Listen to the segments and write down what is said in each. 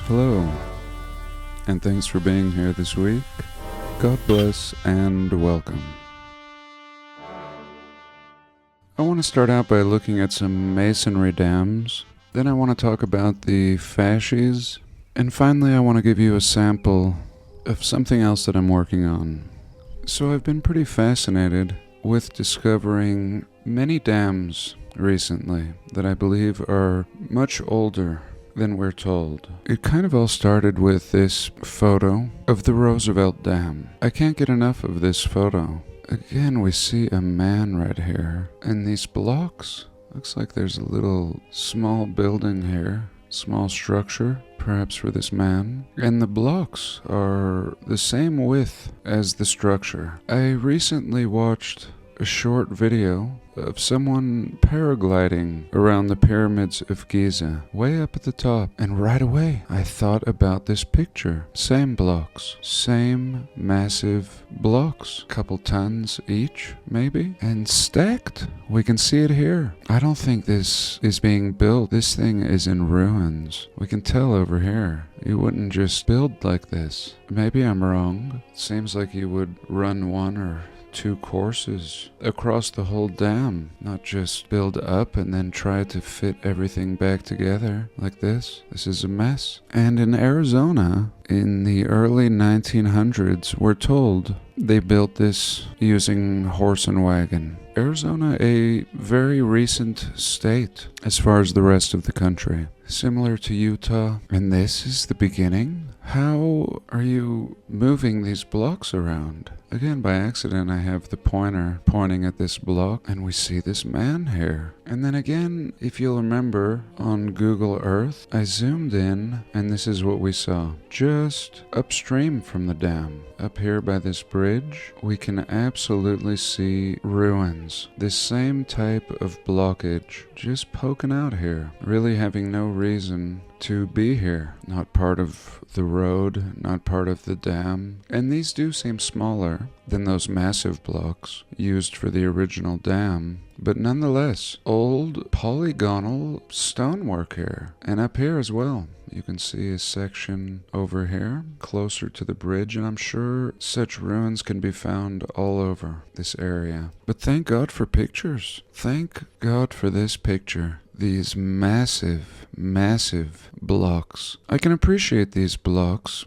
Hello, and thanks for being here this week. God bless and welcome. I want to start out by looking at some masonry dams, then I want to talk about the fasces, and finally I want to give you a sample of something else that I'm working on. So I've been pretty fascinated with discovering many dams recently that I believe are much older than we're told. It kind of all started with this photo of the Roosevelt Dam. I can't get enough of this photo. Again, we see a man right here, and these blocks, looks like there's a little small building here, small structure, perhaps for this man, and the blocks are the same width as the structure. I recently watched a short video of someone paragliding around the pyramids of Giza, way up at the top, and right away I thought about this picture. Same blocks, same massive blocks, couple tons each maybe, and stacked. We can see it here. I don't think this is being built. This thing is in ruins. We can tell over here. You wouldn't just build like this. Maybe I'm wrong. It seems like you would run one or two courses across the whole dam, not just build up and then try to fit everything back together like this. This is a mess. And in Arizona, in the early 1900s, we're told they built this using horse and wagon. Arizona, a very recent state as far as the rest of the country, similar to Utah. And this is the beginning. How are you moving these blocks around? Again, by accident, I have the pointer pointing at this block, and we see this man here. And then again, if you'll remember, on Google Earth, I zoomed in, and this is what we saw. Just upstream from the dam, up here by this bridge, we can absolutely see ruins. This same type of blockage just poking out here, really having no reason to be here. Not part of the road, not part of the dam. And these do seem smaller than those massive blocks used for the original dam, but nonetheless, old polygonal stonework here, and up here as well. You can see a section over here, closer to the bridge, and I'm sure such ruins can be found all over this area. But thank God for pictures. Thank God for this picture. These massive, massive blocks. I can appreciate these blocks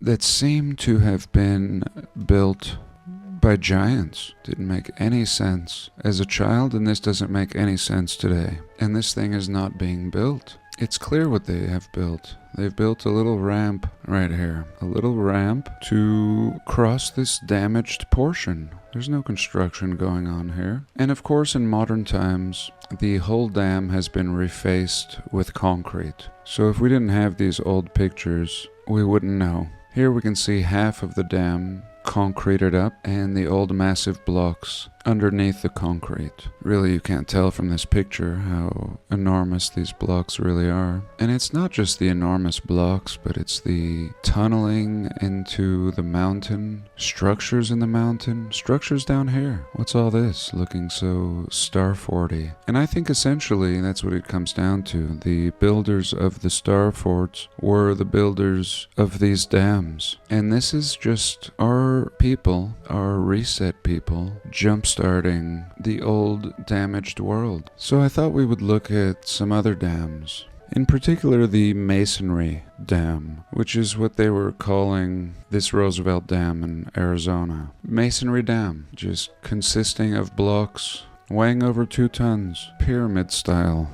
that seem to have been built by giants. Didn't make any sense as a child, and this doesn't make any sense today. And this thing is not being built. It's clear what they have built. They've built a little ramp right here. A little ramp to cross this damaged portion. There's no construction going on here. And of course, in modern times, the whole dam has been refaced with concrete. So if we didn't have these old pictures, we wouldn't know. Here we can see half of the dam concreted up and the old massive blocks underneath the concrete. Really, you can't tell from this picture how enormous these blocks really are. And it's not just the enormous blocks, but it's the tunneling into the mountain, structures in the mountain, structures down here. What's all this looking so Star Forty? And I think essentially that's what it comes down to. The builders of the Star Forts were the builders of these dams. And this is just our people, our reset people, jump-starting the old damaged world. So I thought we would look at some other dams. In particular, the Masonry Dam, which is what they were calling this Roosevelt Dam in Arizona. Masonry Dam, just consisting of blocks weighing over 2 tons, pyramid-style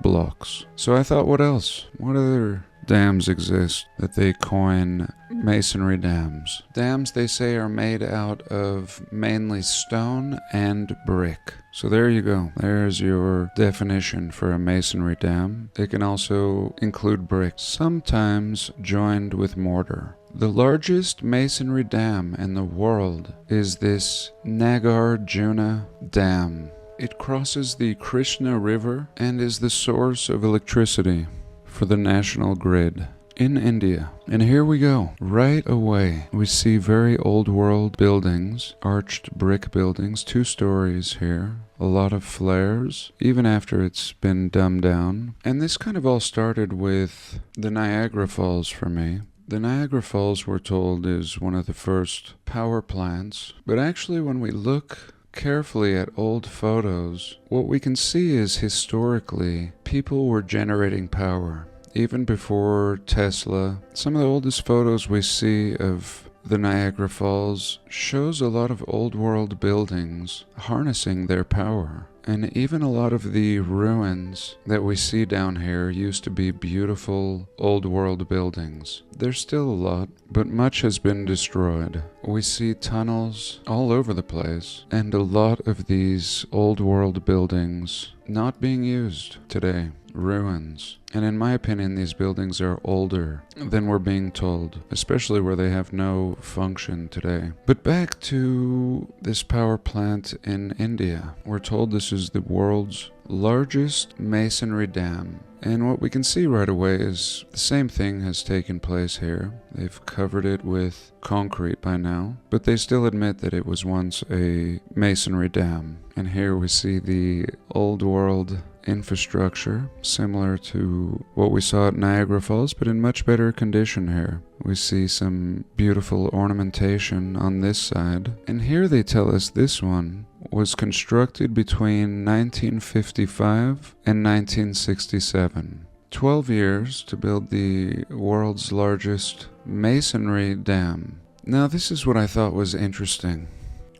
blocks. So I thought, what else? What other dams exist that they coin masonry dams? Dams, they say, are made out of mainly stone and brick. So there you go. There's your definition for a masonry dam. It can also include brick, sometimes joined with mortar. The largest masonry dam in the world is this Nagarjuna Dam. It crosses the Krishna River and is the source of electricity for the national grid. in India. And here we go. Right away, we see very old world buildings, arched brick buildings, 2 stories here. A lot of flares, even after it's been dumbed down. And this kind of all started with the Niagara Falls for me. The Niagara Falls, we're told, is one of the first power plants. But actually, when we look carefully at old photos, what we can see is historically, people were generating power. Even before Tesla, some of the oldest photos we see of the Niagara Falls shows a lot of old world buildings harnessing their power. And even a lot of the ruins that we see down here used to be beautiful old world buildings. There's still a lot, but much has been destroyed. We see tunnels all over the place, and a lot of these old world buildings not being used today. Ruins. And in my opinion, these buildings are older than we're being told, especially where they have no function today. But back to this power plant in India. We're told this is the world's largest masonry dam. And what we can see right away is the same thing has taken place here. They've covered it with concrete by now, but they still admit that it was once a masonry dam. And here we see the old world infrastructure, similar to what we saw at Niagara Falls, but in much better condition here. We see some beautiful ornamentation on this side. And here they tell us this one was constructed between 1955 and 1967. 12 years to build the world's largest masonry dam. Now this is what I thought was interesting,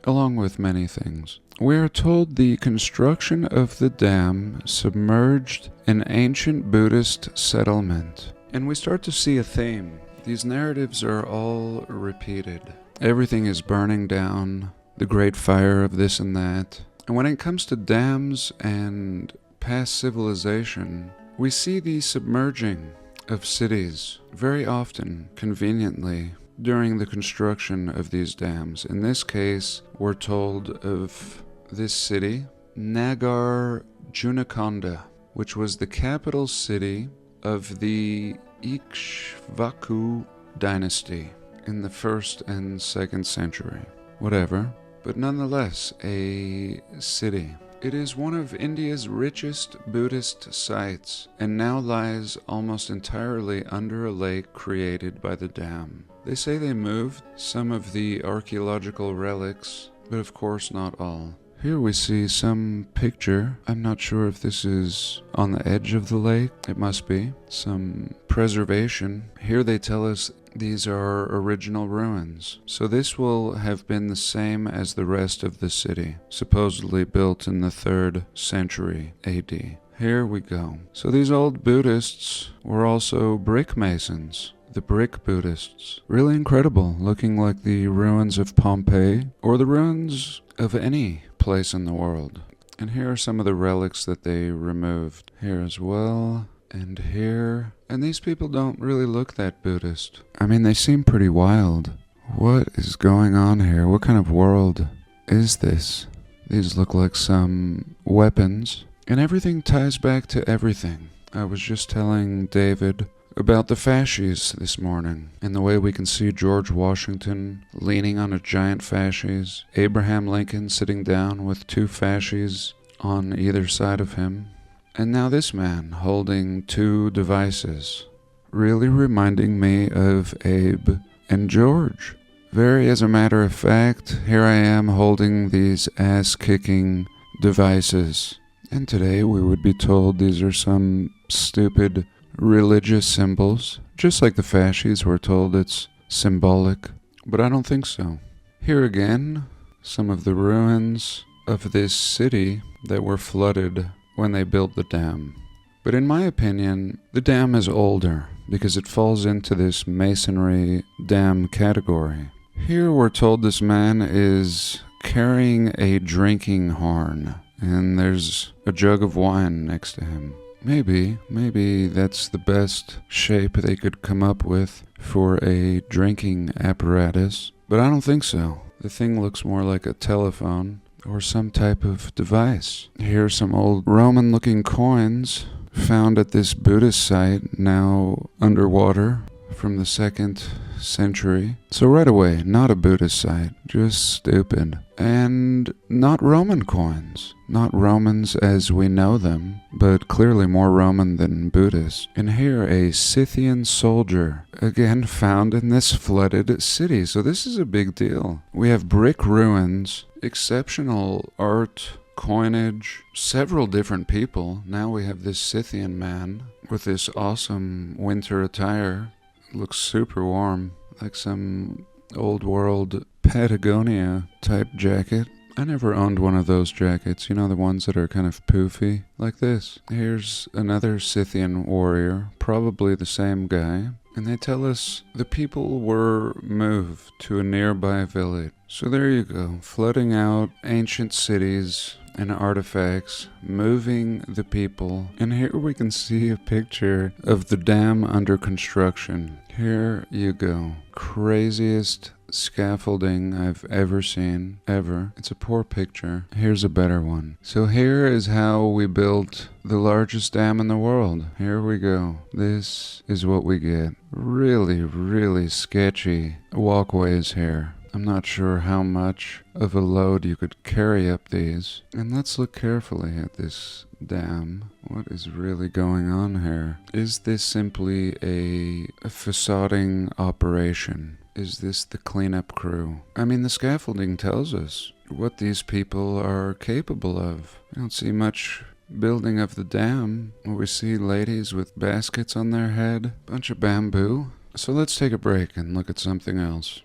along with many things. We are told the construction of the dam submerged an ancient Buddhist settlement. And we start to see a theme. These narratives are all repeated. Everything is burning down, the great fire of this and that. And when it comes to dams and past civilization, we see the submerging of cities very often, conveniently, during the construction of these dams. In this case, we're told of this city, Nagar Junakonda, which was the capital city of the Ikshvaku dynasty in the 1st and 2nd century. Whatever, but nonetheless a city. It is one of India's richest Buddhist sites and now lies almost entirely under a lake created by the dam. They say they moved some of the archaeological relics, but of course not all. Here we see some picture. I'm not sure if this is on the edge of the lake. It must be. Some preservation. Here they tell us these are original ruins. So this will have been the same as the rest of the city, supposedly built in the 3rd century AD. Here we go. So these old Buddhists were also brick masons. The brick Buddhists. Really incredible, looking like the ruins of Pompeii or the ruins of any place in the world. And here are some of the relics that they removed. Here as well, and here. And these people don't really look that Buddhist. I mean, they seem pretty wild. What is going on here? What kind of world is this? These look like some weapons. And everything ties back to everything. I was just telling David about the fasces this morning, and the way we can see George Washington leaning on a giant fasces, Abraham Lincoln sitting down with 2 fasces on either side of him, and now this man holding 2 devices, really reminding me of Abe and George. Very as a matter of fact, here I am holding these ass-kicking devices, and today we would be told these are some stupid religious symbols, just like the fasces were told it's symbolic, but I don't think so. Here again, some of the ruins of this city that were flooded when they built the dam. But in my opinion, the dam is older because it falls into this masonry dam category. Here we're told this man is carrying a drinking horn, and there's a jug of wine next to him. Maybe that's the best shape they could come up with for a drinking apparatus, but I don't think so. The thing looks more like a telephone or some type of device. Here's some old Roman-looking coins found at this Buddhist site, now underwater, from the 2nd century. So right away, not a Buddhist site, just stupid. And not Roman coins. Not Romans as we know them, but clearly more Roman than Buddhist. And here, a Scythian soldier, again found in this flooded city. So this is a big deal. We have brick ruins, exceptional art, coinage, several different people. Now we have this Scythian man with this awesome winter attire. Looks super warm, like some old world Patagonia type jacket. I never owned one of those jackets, you know, the ones that are kind of poofy, like this. Here's another Scythian warrior, probably the same guy. And they tell us the people were moved to a nearby village. So there you go, flooding out ancient cities and artifacts, moving the people. And here we can see a picture of the dam under construction. Here you go. Craziest scaffolding I've ever seen, ever. It's a poor picture. Here's a better one. So here is how we built the largest dam in the world. Here we go. This is what we get. Really, really sketchy walkways here. I'm not sure how much of a load you could carry up these. And let's look carefully at this dam. What is really going on here? Is this simply a facading operation? Is this the cleanup crew? I mean, the scaffolding tells us what these people are capable of. I don't see much building of the dam. We see ladies with baskets on their head, bunch of bamboo. So let's take a break and look at something else.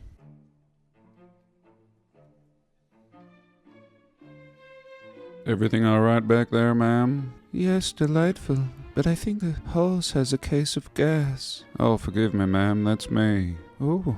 Everything all right back there, ma'am? Yes, delightful. But I think the hose has a case of gas. Oh, forgive me, ma'am. That's me. Oh.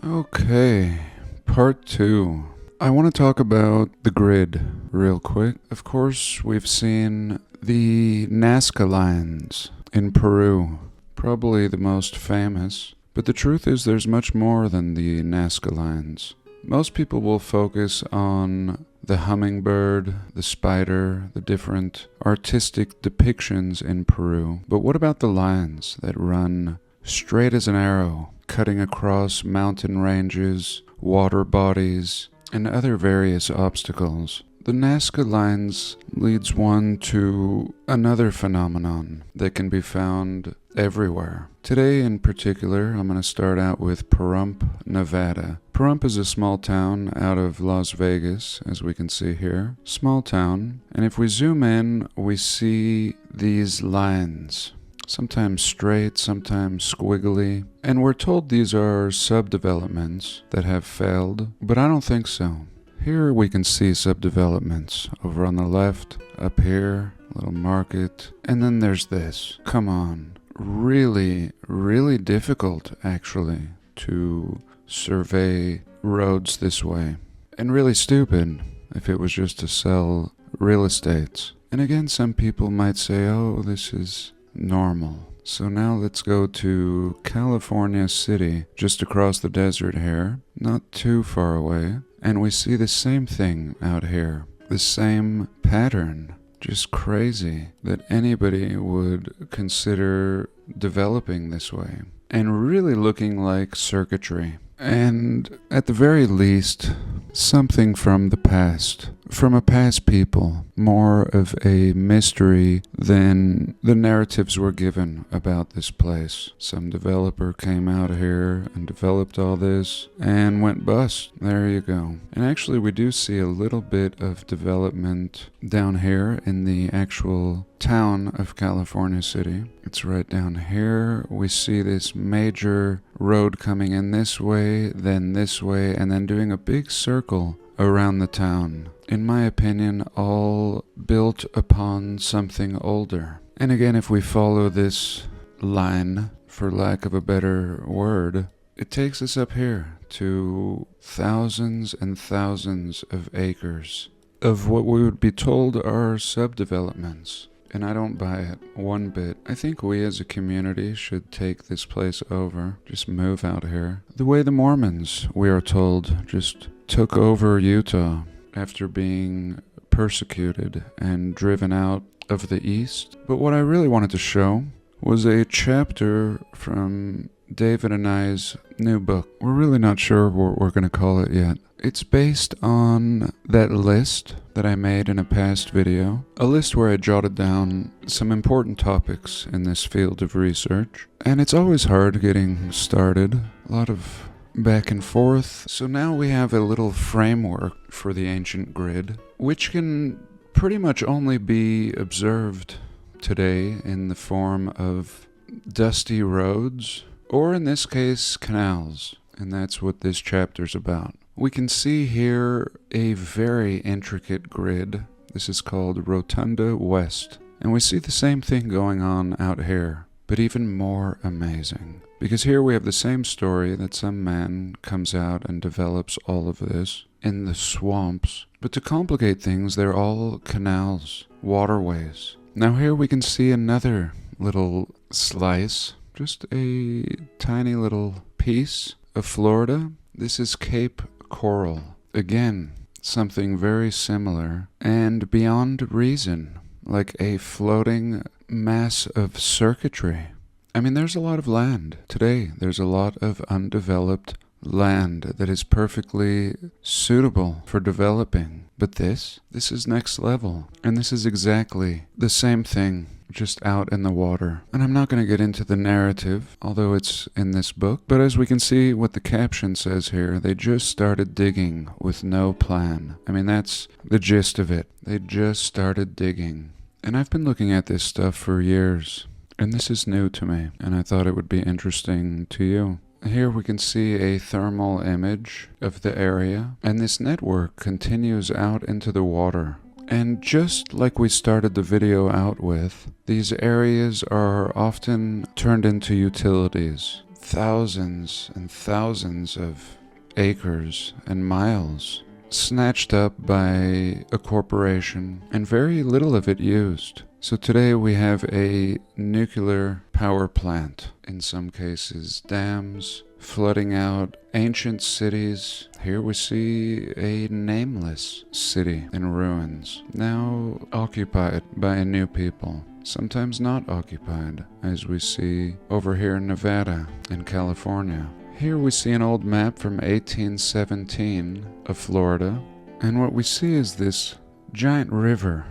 Okay. Part 2. I want to talk about the grid real quick. Of course, we've seen the Nazca lines in Peru. Probably the most famous. But the truth is there's much more than the Nazca lines. Most people will focus on the hummingbird, the spider, the different artistic depictions in Peru. But what about the lines that run straight as an arrow, cutting across mountain ranges, water bodies, and other various obstacles? The Nazca lines leads one to another phenomenon that can be found everywhere. Today in particular, I'm going to start out with Pahrump, Nevada. Pahrump is a small town out of Las Vegas, as we can see here. Small town. And if we zoom in, we see these lines. Sometimes straight, sometimes squiggly. And we're told these are subdevelopments that have failed, but I don't think so. Here we can see subdevelopments. Over on the left, up here, little market. And then there's this. Come on. Really, really difficult, actually, to survey roads this way. And really stupid if it was just to sell real estates. And again, some people might say, oh, this is normal. So now let's go to California City, just across the desert here, not too far away. And we see the same thing out here, the same pattern. Just crazy that anybody would consider developing this way. And really looking like circuitry. And at the very least, something from the past. From a past people. More of a mystery than the narratives were given about this place. Some developer came out here and developed all this and went bust. There you go. And actually we do see a little bit of development down here in the actual town of California City. It's right down here. We see this major road coming in this way, then this way, and then doing a big circle around the town. In my opinion, all built upon something older. And again, if we follow this line, for lack of a better word, it takes us up here to thousands and thousands of acres of what we would be told are subdevelopments. And I don't buy it one bit. I think we as a community should take this place over. Just move out here. The way the Mormons, we are told, just took over Utah after being persecuted and driven out of the East. But what I really wanted to show was a chapter from David and I's new book. We're really not sure what we're going to call it yet. It's based on that list that I made in a past video, a list where I jotted down some important topics in this field of research. And it's always hard getting started, a lot of back and forth. So now we have a little framework for the ancient grid, which can pretty much only be observed today in the form of dusty roads, or in this case, canals. And that's what this chapter's about. We can see here a very intricate grid. This is called Rotunda West. And we see the same thing going on out here, but even more amazing. Because here we have the same story that some man comes out and develops all of this in the swamps. But to complicate things, they're all canals, waterways. Now here we can see another little slice, just a tiny little piece of Florida. This is Cape Coral. Again, something very similar and beyond reason, like a floating mass of circuitry. I mean, there's a lot of land today. There's a lot of undeveloped land that is perfectly suitable for developing. But this is next level. And this is exactly the same thing, just out in the water. And I'm not going to get into the narrative, although it's in this book. But as we can see what the caption says here, they just started digging with no plan. I mean, that's the gist of it. They just started digging. And I've been looking at this stuff for years. And this is new to me. And I thought it would be interesting to you. Here we can see a thermal image of the area, and this network continues out into the water. And just like we started the video out with, these areas are often turned into utilities. Thousands and thousands of acres and miles snatched up by a corporation, and very little of it used. So today we have a nuclear power plant, in some cases dams, flooding out ancient cities. Here we see a nameless city in ruins, now occupied by a new people, sometimes not occupied, as we see over here in Nevada and California. Here we see an old map from 1817 of Florida, and what we see is this giant river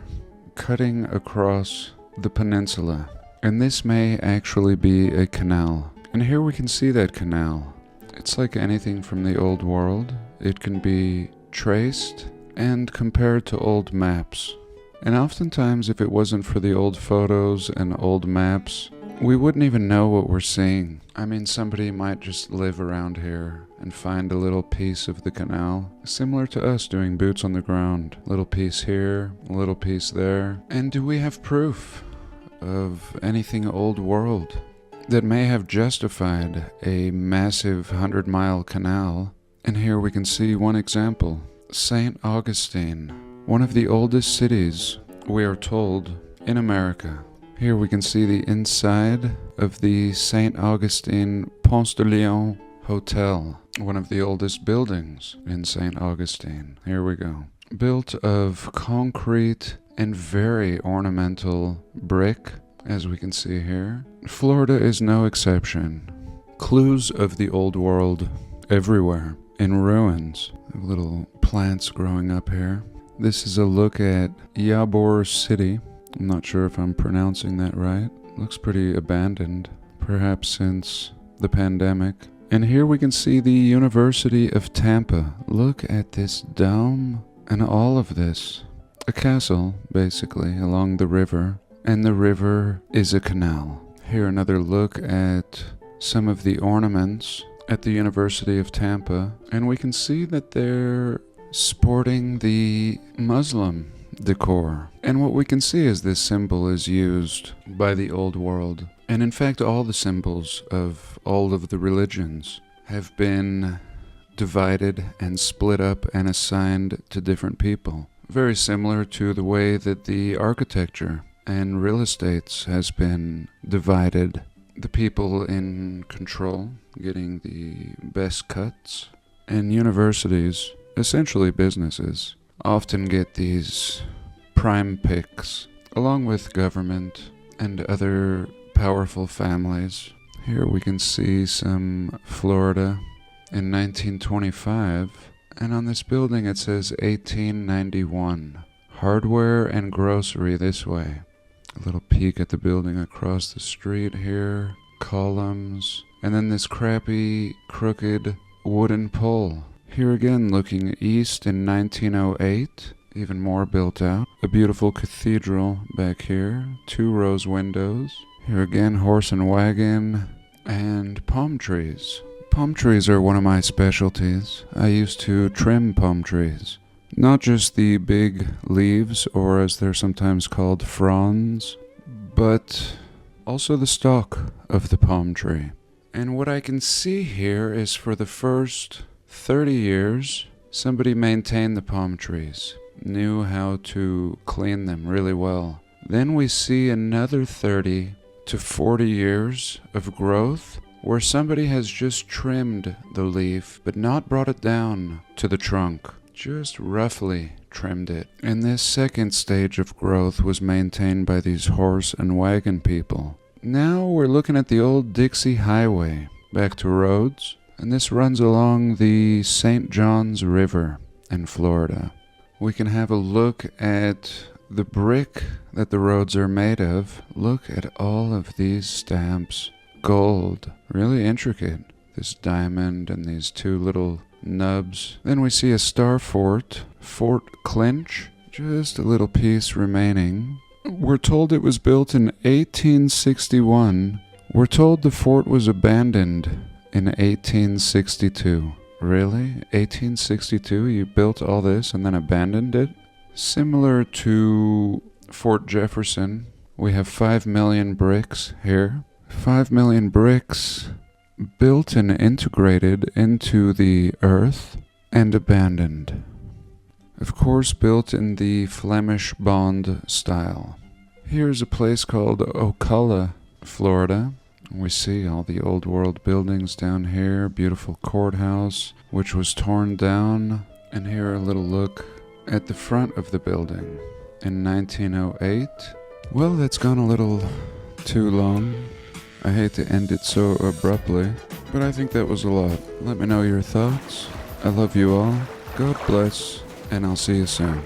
cutting across the peninsula, and this may actually be a canal. And here we can see that canal. It's like anything from the old world. It can be traced and compared to old maps. And oftentimes, if it wasn't for the old photos and old maps, we wouldn't even know what we're seeing. I mean, somebody might just live around here and find a little piece of the canal, similar to us doing boots on the ground. Little piece here, a little piece there. And do we have proof of anything old world that may have justified a massive 100-mile canal? And here we can see one example. St. Augustine, one of the oldest cities, we are told, in America. Here we can see the inside of the St. Augustine Ponce de Leon Hotel, one of the oldest buildings in St. Augustine. Here we go. Built of concrete and very ornamental brick, as we can see here. Florida is no exception. Clues of the old world everywhere. In ruins. Little plants growing up here. This is a look at Ybor City. I'm not sure if I'm pronouncing that right. Looks pretty abandoned, perhaps since the pandemic. And here we can see the University of Tampa. Look at this dome and all of this. A castle, basically, along the river. And the river is a canal. Here another look at some of the ornaments at the University of Tampa. And we can see that they're sporting the Muslim decor. And what we can see is this symbol is used by the old world. And in fact, all the symbols of all of the religions have been divided and split up and assigned to different people. Very similar to the way that the architecture and real estate has been divided. The people in control getting the best cuts, and universities, essentially businesses, often get these prime picks, along with government and other powerful families. Here we can see some Florida in 1925, and on this building it says 1891. Hardware and grocery this way. A little peek at the building across the street here. Columns. And then this crappy, crooked wooden pole. Here again, looking east in 1908. Even more built out. A beautiful cathedral back here. 2 rows windows. Here again, horse and wagon. And palm trees. Palm trees are one of my specialties. I used to trim palm trees. Not just the big leaves, or as they're sometimes called, fronds, but also the stalk of the palm tree. And what I can see here is for the first 30 years, somebody maintained the palm trees, knew how to clean them really well. Then we see another 30 to 40 years of growth where somebody has just trimmed the leaf, but not brought it down to the trunk. Just roughly trimmed it. And this second stage of growth was maintained by these horse and wagon people. Now we're looking at the old Dixie Highway, back to roads, and this runs along the St. Johns River in Florida. We can have a look at the brick that the roads are made of. Look at all of these stamps. Gold. Really intricate. This diamond and these 2 little nubs. Then we see a star fort, Fort Clinch, just a little piece remaining. We're told it was built in 1861. We're told the fort was abandoned in 1862. Really? 1862? You built all this and then abandoned it? Similar to Fort Jefferson, we have 5 million bricks here. 5 million bricks built and integrated into the earth and abandoned. Of course, built in the Flemish Bond style. Here's a place called Ocala, Florida. We see all the old world buildings down here. Beautiful courthouse, which was torn down. And here a little look at the front of the building in 1908. Well, that's gone a little too long. I hate to end it so abruptly, but I think that was a lot. Let me know your thoughts. I love you all. God bless, and I'll see you soon.